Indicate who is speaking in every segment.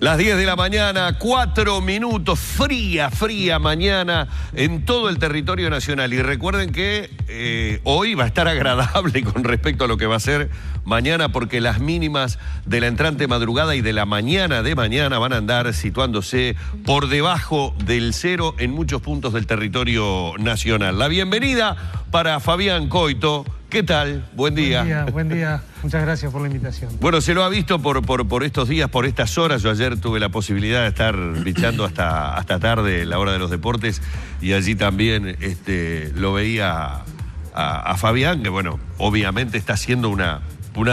Speaker 1: Las 10 de la mañana, 4 minutos, fría mañana en todo el territorio nacional. Y recuerden que hoy va a estar agradable con respecto a lo que va a ser mañana, porque las mínimas de la entrante madrugada y de la mañana de mañana van a andar situándose por debajo del cero en muchos puntos del territorio nacional. La bienvenida para Fabián Coito. ¿Qué tal? Buen día.
Speaker 2: Buen día. Muchas gracias por la invitación.
Speaker 1: Bueno, se lo ha visto por estos días, por estas horas. Yo ayer tuve la posibilidad de estar bichando hasta tarde, la hora de los deportes, y allí también lo veía a Fabián, que bueno, obviamente está haciendo una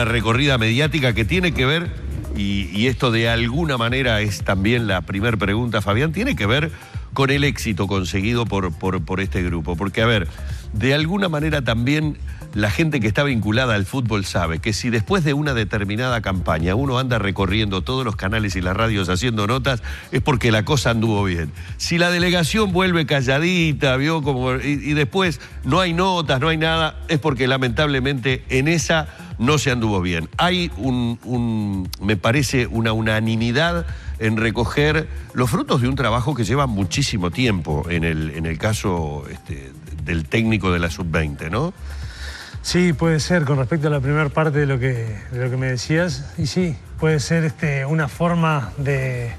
Speaker 1: recorrida mediática que tiene que ver, y esto de alguna manera es también la primera pregunta, Fabián, tiene que ver con el éxito conseguido por este grupo. Porque, a ver, de alguna manera también la gente que está vinculada al fútbol sabe que si después de una determinada campaña uno anda recorriendo todos los canales y las radios haciendo notas, es porque la cosa anduvo bien. Si la delegación vuelve calladita, vio como y después no hay notas, no hay nada, es porque lamentablemente en esa no se anduvo bien. Hay me parece una unanimidad en recoger los frutos de un trabajo que lleva muchísimo tiempo en el caso del técnico de la Sub-20, ¿no?
Speaker 2: Sí, puede ser, con respecto a la primera parte de lo que me decías, y sí, puede ser una forma de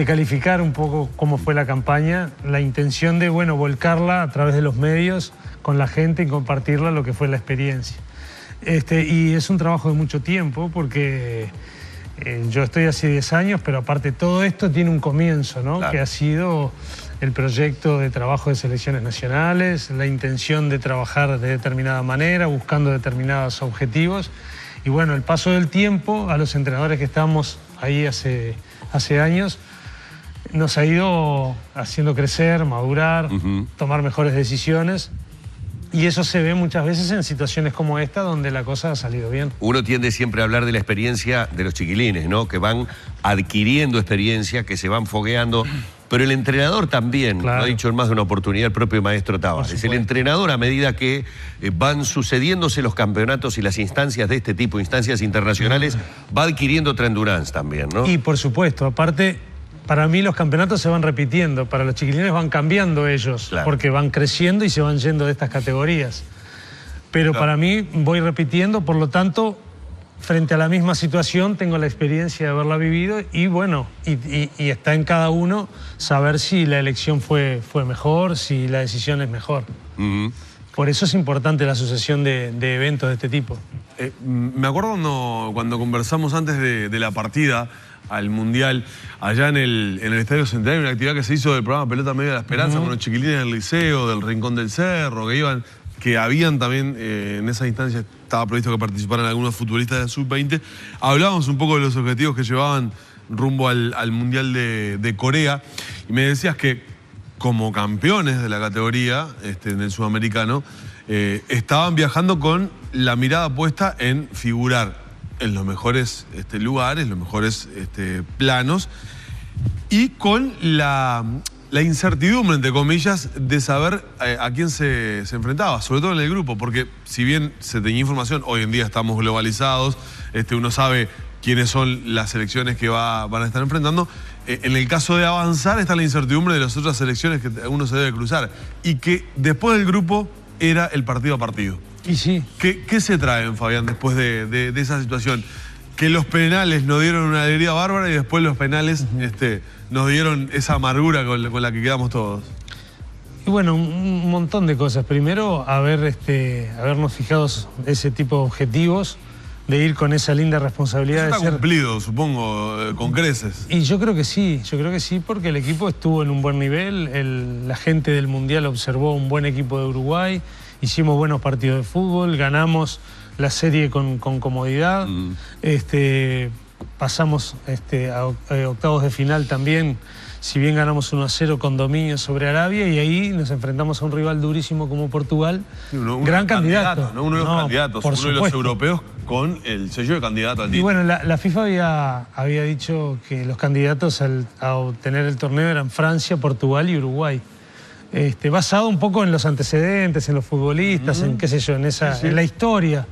Speaker 2: calificar un poco cómo fue la campaña, la intención de, bueno, volcarla a través de los medios con la gente y compartirla lo que fue la experiencia. Y es un trabajo de mucho tiempo porque yo estoy hace 10 años, pero aparte todo esto tiene un comienzo, ¿no? Claro. Que ha sido el proyecto de trabajo de selecciones nacionales, la intención de trabajar de determinada manera, buscando determinados objetivos. Y bueno, el paso del tiempo, a los entrenadores que estamos ahí hace años, nos ha ido haciendo crecer, madurar, tomar mejores decisiones. Y eso se ve muchas veces en situaciones como esta, donde la cosa ha salido bien. Uno tiende siempre a hablar de la experiencia de los chiquilines, ¿no? Que van adquiriendo experiencia, que se van fogueando. Pero el entrenador también, claro. Lo ha dicho en más de una oportunidad el propio maestro Tavares. El entrenador, a medida que van sucediéndose los campeonatos y las instancias de este tipo, instancias internacionales, va adquiriendo otra endurance también, ¿no? Y por supuesto, aparte, para mí los campeonatos se van repitiendo, para los chiquilines van cambiando ellos, claro. Porque van creciendo y se van yendo de estas categorías. Pero claro. Para mí voy repitiendo, por lo tanto, frente a la misma situación tengo la experiencia de haberla vivido y bueno, y está en cada uno saber si la elección fue mejor, si la decisión es mejor. Por eso es importante la sucesión de eventos de este tipo.
Speaker 3: Me acuerdo cuando conversamos antes de la partida al Mundial, allá en el Estadio Centenario, una actividad que se hizo del programa Pelota Media de la Esperanza, con los chiquilines del liceo, del Rincón del Cerro, que habían también en esa instancia, estaba previsto que participaran algunos futbolistas de la Sub-20. Hablábamos un poco de los objetivos que llevaban rumbo al Mundial de Corea, y me decías que como campeones de la categoría en el sudamericano, estaban viajando con la mirada puesta en figurar en los mejores lugares, los mejores planos, y con la incertidumbre, entre comillas, de saber a quién se enfrentaba, sobre todo en el grupo, porque si bien se tenía información, hoy en día estamos globalizados, uno sabe quiénes son las selecciones que van a estar enfrentando. En el caso de avanzar está la incertidumbre de las otras selecciones que uno se debe cruzar, y que después del grupo era el partido a partido.
Speaker 2: Y sí.
Speaker 3: ¿Qué se traen, Fabián, después de esa situación? Que los penales nos dieron una alegría bárbara y después los penales nos dieron esa amargura con la que quedamos todos.
Speaker 2: Y bueno, un montón de cosas. Primero, habernos fijado ese tipo de objetivos, de ir con esa linda responsabilidad.
Speaker 3: Eso está cumplido, supongo, con creces.
Speaker 2: Y yo creo que sí, porque el equipo estuvo en un buen nivel, la gente del Mundial observó un buen equipo de Uruguay, hicimos buenos partidos de fútbol, ganamos la serie con comodidad, pasamos a octavos de final también, si bien ganamos 1-0 con dominio sobre Arabia, y ahí nos enfrentamos a un rival durísimo como Portugal, gran candidato.
Speaker 3: Uno de los candidatos, uno de los europeos con el sello de candidato al título.
Speaker 2: Y bueno, la FIFA había dicho que los candidatos a obtener el torneo eran Francia, Portugal y Uruguay. Basado un poco en los antecedentes, en los futbolistas, en qué sé yo, en la historia.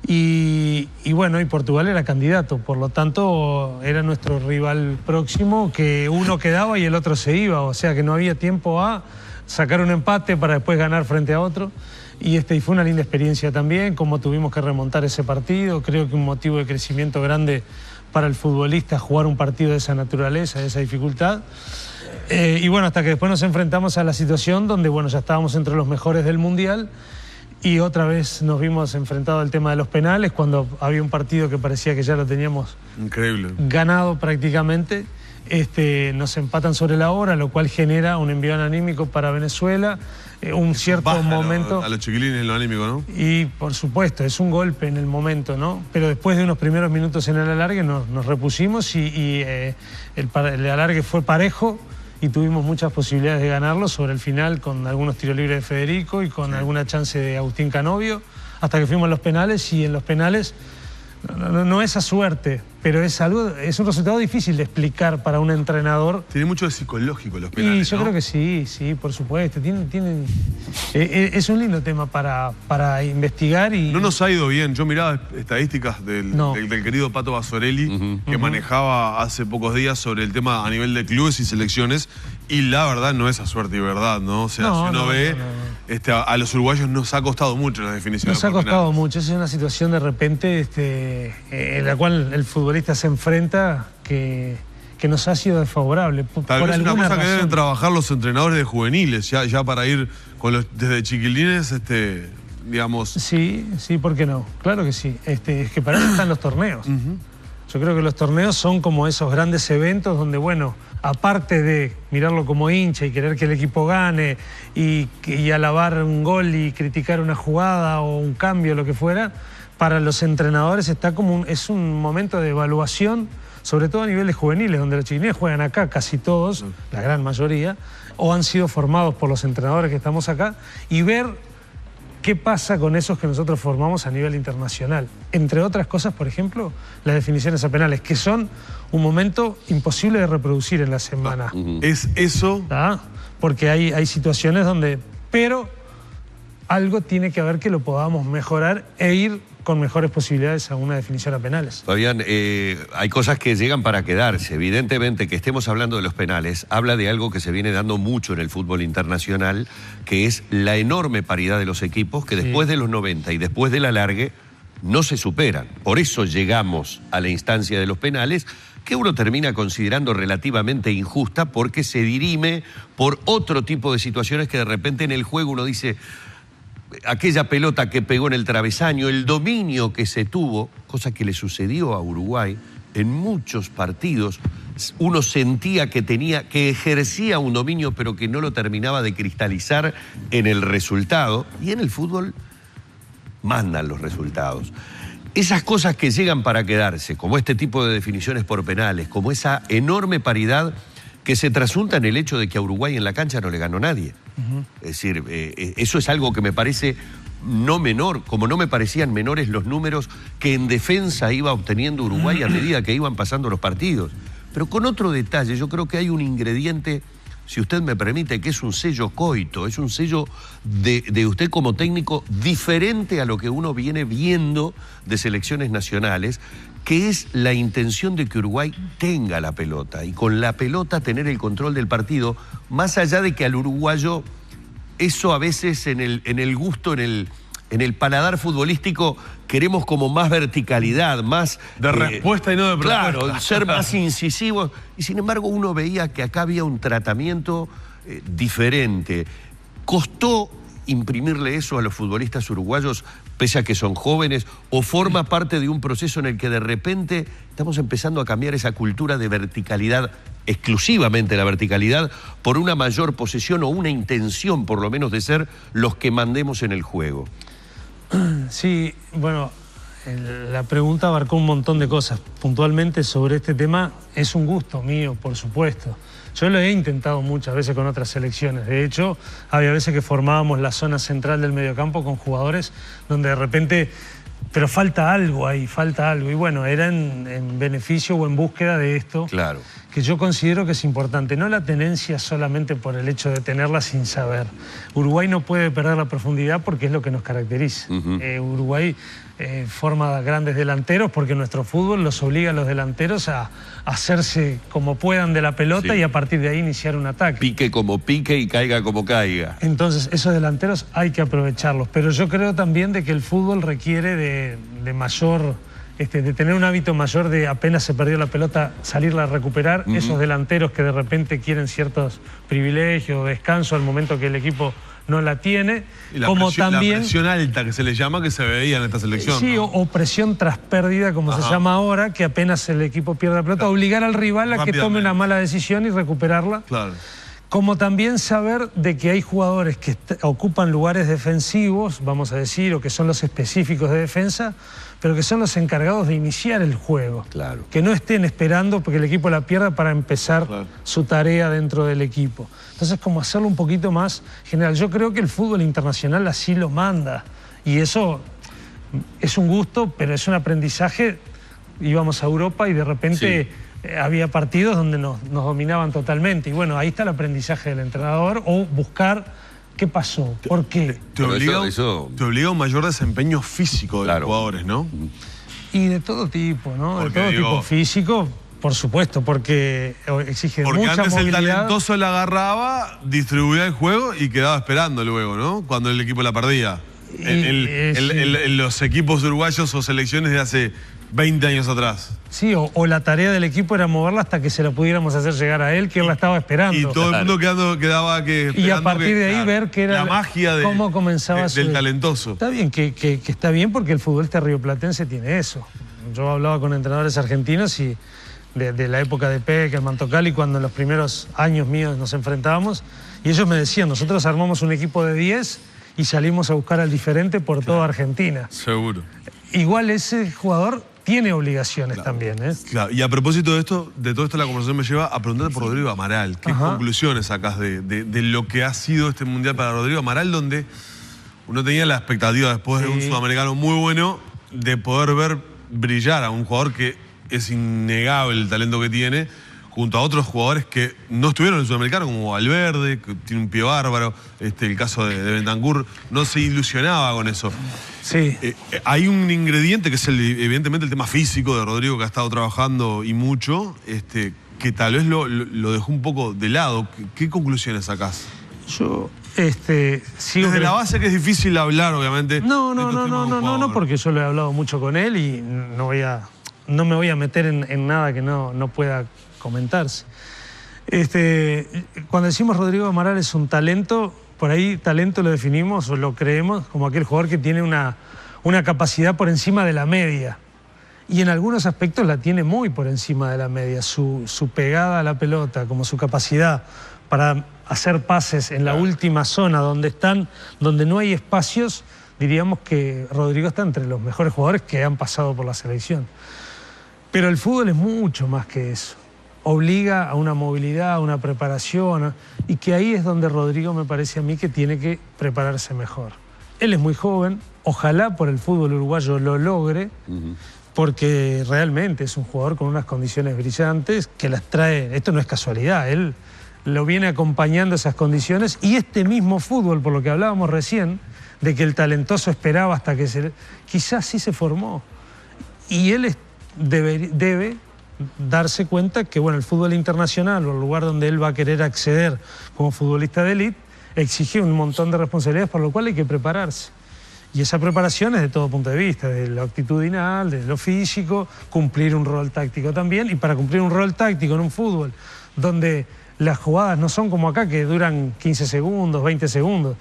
Speaker 2: Y bueno, y Portugal era candidato, por lo tanto era nuestro rival próximo, que uno quedaba y el otro se iba, o sea que no había tiempo a sacar un empate para después ganar frente a otro. Y fue una linda experiencia también, como tuvimos que remontar ese partido. Creo que un motivo de crecimiento grande para el futbolista jugar un partido de esa naturaleza, de esa dificultad. Y bueno, hasta que después nos enfrentamos a la situación donde, bueno, ya estábamos entre los mejores del Mundial y otra vez nos vimos enfrentados al tema de los penales, cuando había un partido que parecía que ya lo teníamos ganado prácticamente. Nos empatan sobre la hora, lo cual genera un envión anímico para Venezuela, un cierto momento...
Speaker 3: A los chiquilines en lo anímico, ¿no?
Speaker 2: Y por supuesto, es un golpe en el momento, ¿no? Pero después de unos primeros minutos en el alargue nos repusimos y el alargue fue parejo y tuvimos muchas posibilidades de ganarlo sobre el final, con algunos tiros libres de Federico y con alguna chance de Agustín Canovio, hasta que fuimos a los penales, y en los penales no es a suerte, pero es un resultado difícil de explicar para un entrenador.
Speaker 3: Tiene mucho de psicológico los penales,
Speaker 2: y yo creo que sí, por supuesto. Es un lindo tema para investigar. Y
Speaker 3: no nos ha ido bien. Yo miraba estadísticas del querido Pato Basorelli, que manejaba hace pocos días sobre el tema a nivel de clubes y selecciones, y la verdad no es a suerte y verdad, ¿no? O sea, si uno ve, a los uruguayos nos ha costado mucho la definición.
Speaker 2: Nos ha costado mucho. Es una situación de repente en la cual el futbolista se enfrenta que nos ha sido desfavorable.
Speaker 3: Tal vez una cosa que deben trabajar los entrenadores de juveniles, ya para ir con desde chiquilines, digamos...
Speaker 2: Sí, ¿por qué no? Claro que sí. Es que para eso están los torneos. Yo creo que los torneos son como esos grandes eventos donde, bueno, aparte de mirarlo como hincha y querer que el equipo gane y alabar un gol y criticar una jugada o un cambio, lo que fuera, para los entrenadores es un momento de evaluación, sobre todo a niveles juveniles, donde los chiquilines juegan acá, casi todos, la gran mayoría, o han sido formados por los entrenadores que estamos acá, y ver qué pasa con esos que nosotros formamos a nivel internacional. Entre otras cosas, por ejemplo, las definiciones a penales, que son un momento imposible de reproducir en la semana.
Speaker 3: ¿Es eso?
Speaker 2: Porque hay situaciones donde... Pero algo tiene que haber que lo podamos mejorar e ir con mejores posibilidades a una definición a penales.
Speaker 1: Fabián, hay cosas que llegan para quedarse. Evidentemente, que estemos hablando de los penales habla de algo que se viene dando mucho en el fútbol internacional, que es la enorme paridad de los equipos que después de los 90 y después del alargue no se superan. Por eso llegamos a la instancia de los penales, que uno termina considerando relativamente injusta, porque se dirime por otro tipo de situaciones que de repente en el juego uno dice... Aquella pelota que pegó en el travesaño, el dominio que se tuvo, cosa que le sucedió a Uruguay en muchos partidos, uno sentía que ejercía un dominio, pero que no lo terminaba de cristalizar en el resultado, y en el fútbol mandan los resultados. Esas cosas que llegan para quedarse, como este tipo de definiciones por penales, como esa enorme paridad que se trasunta en el hecho de que a Uruguay en la cancha no le ganó nadie. Es decir, eso es algo que me parece no menor, como no me parecían menores los números que en defensa iba obteniendo Uruguay a medida que iban pasando los partidos. Pero con otro detalle, yo creo que hay un ingrediente, si usted me permite, que es un sello coito, es un sello de usted como técnico diferente a lo que uno viene viendo de selecciones nacionales, que es la intención de que Uruguay tenga la pelota y con la pelota tener el control del partido, más allá de que al uruguayo eso a veces en el gusto, en el paladar futbolístico queremos como más verticalidad, más...
Speaker 3: De respuesta y no de propuesta.
Speaker 1: Claro, ser más incisivos. Y sin embargo uno veía que acá había un tratamiento diferente. Costó imprimirle eso a los futbolistas uruguayos, pese a que son jóvenes, o forma parte de un proceso en el que de repente estamos empezando a cambiar esa cultura de verticalidad, exclusivamente la verticalidad, por una mayor posesión o una intención, por lo menos, de ser los que mandemos en el juego.
Speaker 2: Sí, bueno, la pregunta abarcó un montón de cosas. Puntualmente sobre este tema es un gusto mío, por supuesto. Yo lo he intentado muchas veces con otras selecciones. De hecho, había veces que formábamos la zona central del mediocampo con jugadores donde de repente... Pero falta algo ahí, falta algo. Y bueno, era en beneficio o en búsqueda de esto.
Speaker 1: Claro.
Speaker 2: que yo considero que es importante, no la tenencia solamente por el hecho de tenerla sin saber. Uruguay no puede perder la profundidad porque es lo que nos caracteriza. Uruguay forma grandes delanteros porque nuestro fútbol los obliga a los delanteros a hacerse como puedan de la pelota y a partir de ahí iniciar un ataque.
Speaker 1: Pique como pique y caiga como caiga.
Speaker 2: Entonces esos delanteros hay que aprovecharlos, pero yo creo también de que el fútbol requiere de mayor... de tener un hábito mayor de apenas se perdió la pelota, salirla a recuperar, esos delanteros que de repente quieren ciertos privilegios, descanso al momento que el equipo no la tiene,
Speaker 3: y la
Speaker 2: como
Speaker 3: presión,
Speaker 2: también...
Speaker 3: la presión alta que se le llama, que se veía en esta selección.
Speaker 2: Sí,
Speaker 3: ¿no?
Speaker 2: o presión tras pérdida, como se llama ahora, que apenas el equipo pierde la pelota, obligar al rival a que tome una mala decisión y recuperarla.
Speaker 3: Claro.
Speaker 2: Como también saber de que hay jugadores que ocupan lugares defensivos, vamos a decir, o que son los específicos de defensa, pero que son los encargados de iniciar el juego.
Speaker 1: Claro.
Speaker 2: Que no estén esperando porque el equipo la pierda para empezar su tarea dentro del equipo. Entonces, como hacerlo un poquito más general. Yo creo que el fútbol internacional así lo manda. Y eso es un gusto, pero es un aprendizaje. Íbamos a Europa y de repente... había partidos donde nos dominaban totalmente. Y bueno, ahí está el aprendizaje del entrenador o buscar qué pasó, por qué.
Speaker 3: Te obliga a un mayor desempeño físico de los jugadores, ¿no?
Speaker 2: Y de todo tipo, ¿no?
Speaker 3: Porque,
Speaker 2: de todo tipo físico, por supuesto, porque exige mucha movilidad.
Speaker 3: Porque antes el talentoso la agarraba, distribuía el juego y quedaba esperando luego, ¿no? Cuando el equipo la perdía. En los equipos uruguayos o selecciones de hace 20 años atrás.
Speaker 2: Sí, o la tarea del equipo era moverla hasta que se la pudiéramos hacer llegar a él, que él la estaba esperando.
Speaker 3: Y todo el mundo quedaba esperando.
Speaker 2: Y a partir de ahí ver que era
Speaker 3: la magia
Speaker 2: cómo comenzaba
Speaker 3: del talentoso.
Speaker 2: Está bien, que está bien porque el fútbol rioplatense tiene eso. Yo hablaba con entrenadores argentinos y de la época de Peckerman, Tocali, cuando en los primeros años míos nos enfrentábamos, y ellos me decían, nosotros armamos un equipo de 10 y salimos a buscar al diferente por toda Argentina.
Speaker 3: Seguro.
Speaker 2: Igual ese jugador tiene obligaciones también, ¿eh?
Speaker 3: Claro. Y a propósito de todo esto, la conversación me lleva a preguntarte por Rodrigo Amaral. ¿Qué conclusiones sacás de lo que ha sido este Mundial para Rodrigo Amaral, donde uno tenía la expectativa, después de un sudamericano muy bueno, de poder ver brillar a un jugador que es innegable el talento que tiene, junto a otros jugadores que no estuvieron en el sudamericano, como Valverde, que tiene un pie bárbaro, el caso de Bentancur, no se ilusionaba con eso.
Speaker 2: Sí.
Speaker 3: Hay un ingrediente que es evidentemente el tema físico de Rodrigo, que ha estado trabajando y mucho, que tal vez lo dejó un poco de lado. ¿Qué conclusiones sacás?
Speaker 2: Yo sigo
Speaker 3: desde la base, que es difícil hablar, obviamente.
Speaker 2: No, porque yo lo he hablado mucho con él y no me voy a meter en nada que no pueda comentarse. Cuando decimos Rodrigo Amaral es un talento, por ahí talento lo definimos o lo creemos como aquel jugador que tiene una capacidad por encima de la media. Y en algunos aspectos la tiene muy por encima de la media. Su pegada a la pelota, como su capacidad para hacer pases en la última zona donde no hay espacios, diríamos que Rodrigo está entre los mejores jugadores que han pasado por la selección. Pero el fútbol es mucho más que eso. Obliga a una movilidad, a una preparación, y que ahí es donde Rodrigo me parece a mí que tiene que prepararse mejor. Él es muy joven, ojalá por el fútbol uruguayo lo logre, porque realmente es un jugador con unas condiciones brillantes que las trae, esto no es casualidad, él lo viene acompañando esas condiciones, y este mismo fútbol, por lo que hablábamos recién, de que el talentoso esperaba hasta que quizás sí se formó. Y él debe darse cuenta que el fútbol internacional o el lugar donde él va a querer acceder como futbolista de élite exige un montón de responsabilidades, por lo cual hay que prepararse. Y esa preparación es de todo punto de vista, de lo actitudinal, de lo físico, cumplir un rol táctico también. Y para cumplir un rol táctico en un fútbol donde las jugadas no son como acá, que duran 15 segundos, 20 segundos.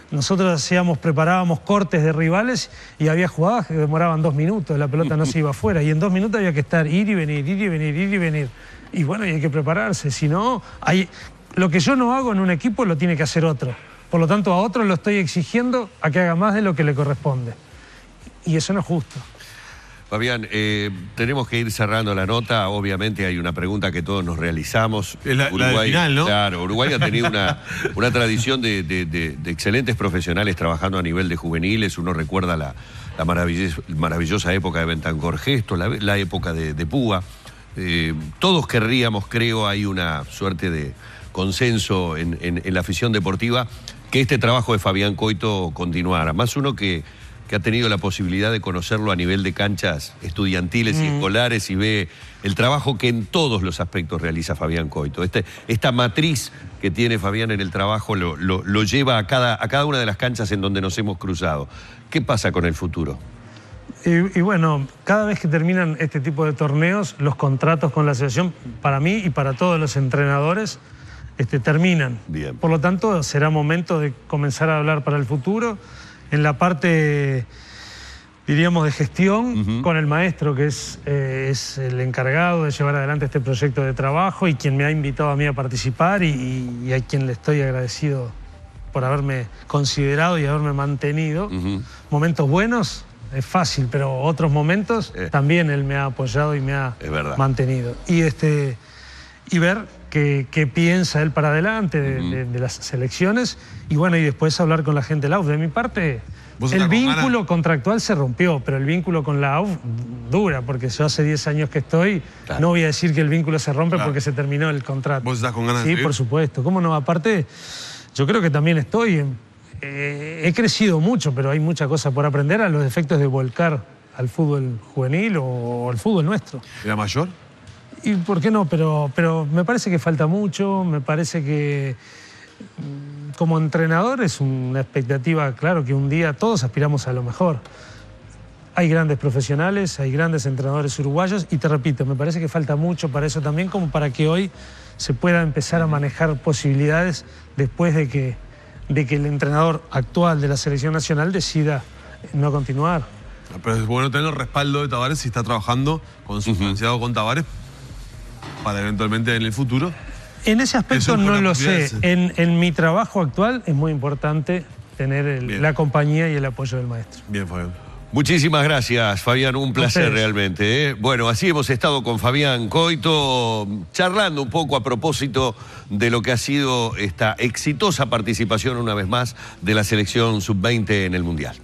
Speaker 2: Nosotros preparábamos cortes de rivales y había jugadas que demoraban 2 minutos, la pelota no se iba afuera, y en 2 minutos había que estar ir y venir, ir y venir, ir y venir. Y bueno, y hay que prepararse, si no, lo que yo no hago en un equipo lo tiene que hacer otro. Por lo tanto, a otro lo estoy exigiendo a que haga más de lo que le corresponde. Y eso no es justo.
Speaker 1: Fabián, tenemos que ir cerrando la nota. Obviamente hay una pregunta que todos nos realizamos.
Speaker 3: Es la del final, ¿no?
Speaker 1: Claro, Uruguay ha tenido una tradición de excelentes profesionales trabajando a nivel de juveniles. Uno recuerda la maravillosa época de Bentancor Gesto, la época de Púa. todos querríamos, creo, hay una suerte de consenso en la afición deportiva, que este trabajo de Fabián Coito continuara. Más uno que ha tenido la posibilidad de conocerlo a nivel de canchas estudiantiles y escolares y ve el trabajo que en todos los aspectos realiza Fabián Coito. Esta matriz que tiene Fabián en el trabajo lo lleva a cada una de las canchas en donde nos hemos cruzado. ¿Qué pasa con el futuro?
Speaker 2: Y bueno, cada vez que terminan este tipo de torneos, los contratos con la asociación, para mí y para todos los entrenadores, terminan.
Speaker 1: Bien.
Speaker 2: Por lo tanto, será momento de comenzar a hablar para el futuro. En la parte, diríamos, de gestión, con el maestro, que es el encargado de llevar adelante este proyecto de trabajo y quien me ha invitado a mí a participar y a quien le estoy agradecido por haberme considerado y haberme mantenido. Momentos buenos, es fácil, pero otros momentos también él me ha apoyado y me ha mantenido. Y ver qué piensa él para adelante de las selecciones y bueno, y después hablar con la gente de la AUF. De mi parte, el vínculo contractual se rompió, pero el vínculo con la AUF dura, porque yo hace 10 años que estoy, no voy a decir que el vínculo se rompe porque se terminó el contrato.
Speaker 3: ¿Vos estás con ganas de
Speaker 2: Sí,
Speaker 3: seguir?
Speaker 2: por supuesto. ¿Cómo no? Aparte, yo creo que también he crecido mucho, pero hay mucha cosa por aprender a los efectos de volcar al fútbol juvenil o al fútbol nuestro.
Speaker 3: ¿Era mayor?
Speaker 2: Y por qué no, pero me parece que falta mucho, me parece que como entrenador es una expectativa, claro, que un día todos aspiramos a lo mejor. Hay grandes profesionales, hay grandes entrenadores uruguayos y te repito, me parece que falta mucho para eso también, como para que hoy se pueda empezar a manejar posibilidades después de que el entrenador actual de la selección nacional decida no continuar.
Speaker 3: Pero es bueno tener el respaldo de Tavares si está trabajando con su financiado con Tavares para eventualmente en el futuro.
Speaker 2: En ese aspecto no lo sé. En mi trabajo actual es muy importante tener la compañía y el apoyo del maestro.
Speaker 3: Bien, Fabián.
Speaker 1: Muchísimas gracias, Fabián, un placer realmente. Bueno, así hemos estado con Fabián Coito, charlando un poco a propósito de lo que ha sido esta exitosa participación una vez más de la selección sub-20 en el Mundial.